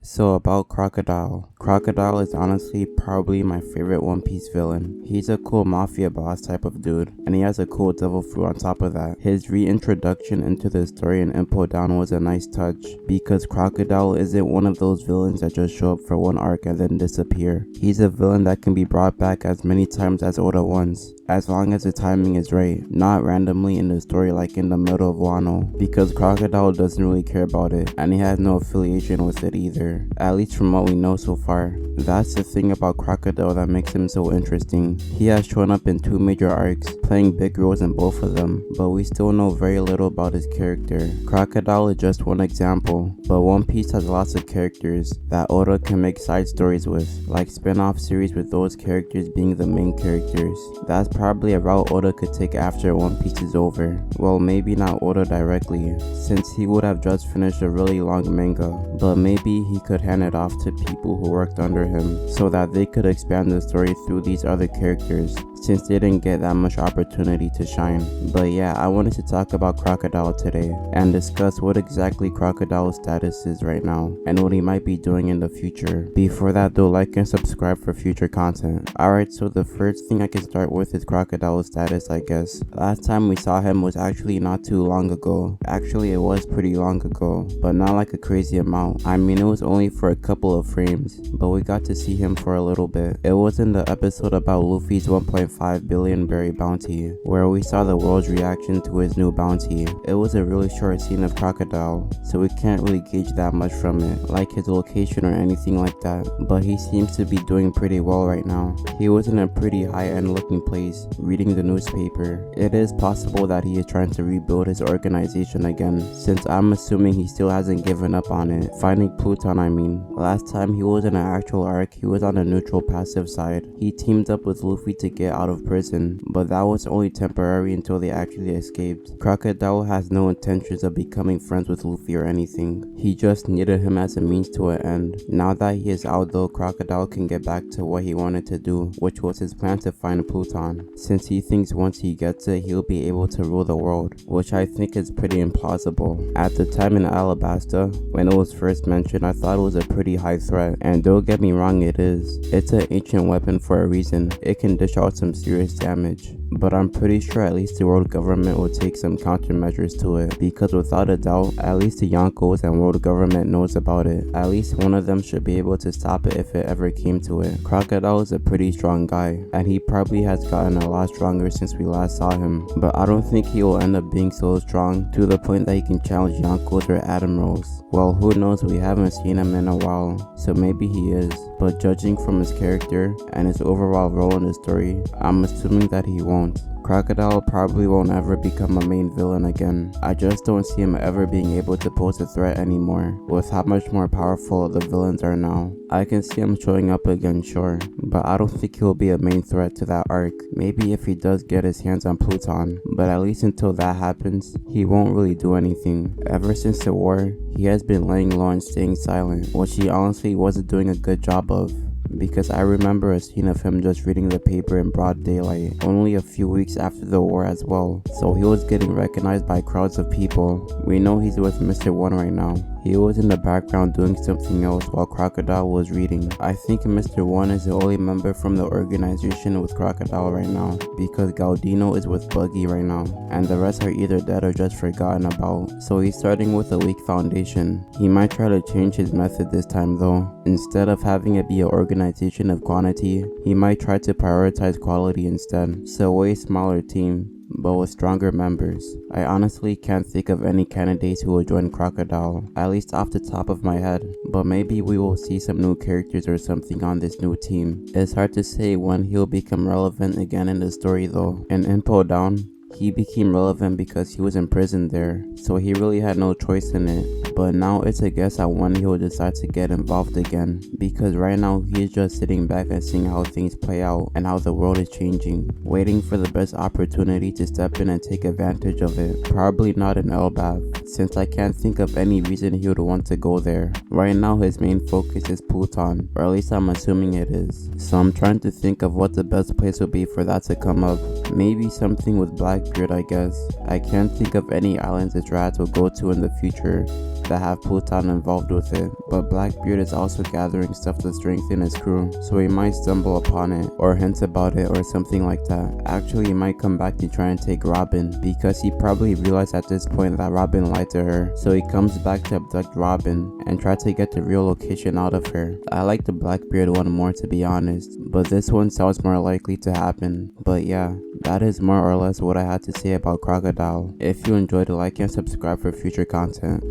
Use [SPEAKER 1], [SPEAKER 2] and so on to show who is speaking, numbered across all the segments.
[SPEAKER 1] So about Crocodile. Crocodile is honestly probably my favorite One Piece villain. He's a cool mafia boss type of dude, and he has a cool devil fruit on top of that. His reintroduction into the story in Impel Down was a nice touch, because Crocodile isn't one of those villains that just show up for one arc and then disappear. He's a villain that can be brought back as many times as Oda wants, as long as the timing is right, not randomly in the story like in the middle of Wano, because Crocodile doesn't really care about it, and he has no affiliation with it either. At least from what we know so far. That's the thing about Crocodile that makes him so interesting. He has shown up in two major arcs, playing big roles in both of them, but we still know very little about his character. Crocodile is just one example, but One Piece has lots of characters that Oda can make side stories with, like spin-off series with those characters being the main characters. That's probably a route Oda could take after One Piece is over. Well, maybe not Oda directly, since he would have just finished a really long manga, but maybe he could hand it off to people who worked under him so that they could expand the story through these other characters, since they didn't get that much opportunity to shine. But yeah, I wanted to talk about Crocodile today and discuss what exactly Crocodile's status is right now and what he might be doing in the future. Before that though, like and subscribe for future content. Alright, so the first thing I can start with is Crocodile's status, I guess. Last time we saw him was actually not too long ago. Actually, it was pretty long ago, but not like a crazy amount. I mean, it was only for a couple of frames, but we got to see him for a little bit. It was in the episode about Luffy's 1.5 billion berry bounty, where we saw the world's reaction to his new bounty. It was a really short scene of Crocodile, so we can't really gauge that much from it, like his location or anything like that, but he seems to be doing pretty well right now. He was in a pretty high-end looking place, reading the newspaper. It is possible that he is trying to rebuild his organization again, since I'm assuming he still hasn't given up on it. Finding Pluton, I mean. Last time he was in an actual arc, he was on the neutral passive side. He teamed up with Luffy to get out of prison, but that was only temporary until they actually escaped. Crocodile has no intentions of becoming friends with Luffy or anything. He just needed him as a means to an end. Now that he is out though, Crocodile can get back to what he wanted to do, which was his plan to find Pluton, since he thinks once he gets it, he'll be able to rule the world, which I think is pretty implausible. At the time in Alabasta, when it was first mentioned, I thought it was a pretty high threat, and don't get me wrong, it is. It's an ancient weapon for a reason. It can dish out some serious damage, but I'm pretty sure at least the world government will take some countermeasures to it, because without a doubt, at least the Yonkos and world government knows about it. At least one of them should be able to stop it if it ever came to it. Crocodile is a pretty strong guy, and he probably has gotten a lot stronger since we last saw him, but I don't think he will end up being so strong to the point that he can challenge Yonkos or Admirals. Well, who knows, we haven't seen him in a while, so maybe he is, but judging from his character and his overall role in the story, I'm assuming that he won't. Crocodile probably won't ever become a main villain again. I just don't see him ever being able to pose a threat anymore, with how much more powerful the villains are now. I can see him showing up again, sure, but I don't think he'll be a main threat to that arc. Maybe if he does get his hands on Pluton, but at least until that happens, he won't really do anything. Ever since the war, he has been laying low and staying silent, which he honestly wasn't doing a good job of, because I remember a scene of him just reading the paper in broad daylight, only a few weeks after the war as well, so he was getting recognized by crowds of people. We know he's with Mr. One right now. He was in the background doing something else while Crocodile was reading. I think Mr. One is the only member from the organization with Crocodile right now, because Gaudino is with Buggy right now, and the rest are either dead or just forgotten about, so he's starting with a weak foundation. He might try to change his method this time though. Instead of having it be an organization of quantity, he might try to prioritize quality instead, so a way smaller team, but with stronger members. I honestly can't think of any candidates who will join Crocodile, at least off the top of my head, but maybe we will see some new characters or something on this new team. It's hard to say when he'll become relevant again in the story though. In Impel Down, he became relevant because he was in prison there, so he really had no choice in it. But now it's a guess at when he'll decide to get involved again, because right now he's just sitting back and seeing how things play out and how the world is changing, waiting for the best opportunity to step in and take advantage of it. Probably not in Elbaf, since I can't think of any reason he would want to go there. Right now his main focus is Pluton, or at least I'm assuming it is. So I'm trying to think of what the best place would be for that to come up. Maybe something with Blackbeard, I guess. I can't think of any islands his rats will go to in the future. that have Pluton involved with it, but Blackbeard is also gathering stuff to strengthen his crew, so he might stumble upon it, or hint about it, or something like that. Actually, he might come back to try and take Robin, because he probably realized at this point that Robin lied to her, so he comes back to abduct Robin and try to get the real location out of her. I like the Blackbeard one more, to be honest, but this one sounds more likely to happen. But yeah, that is more or less what I had to say about Crocodile. If you enjoyed, like and subscribe for future content.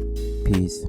[SPEAKER 1] Peace.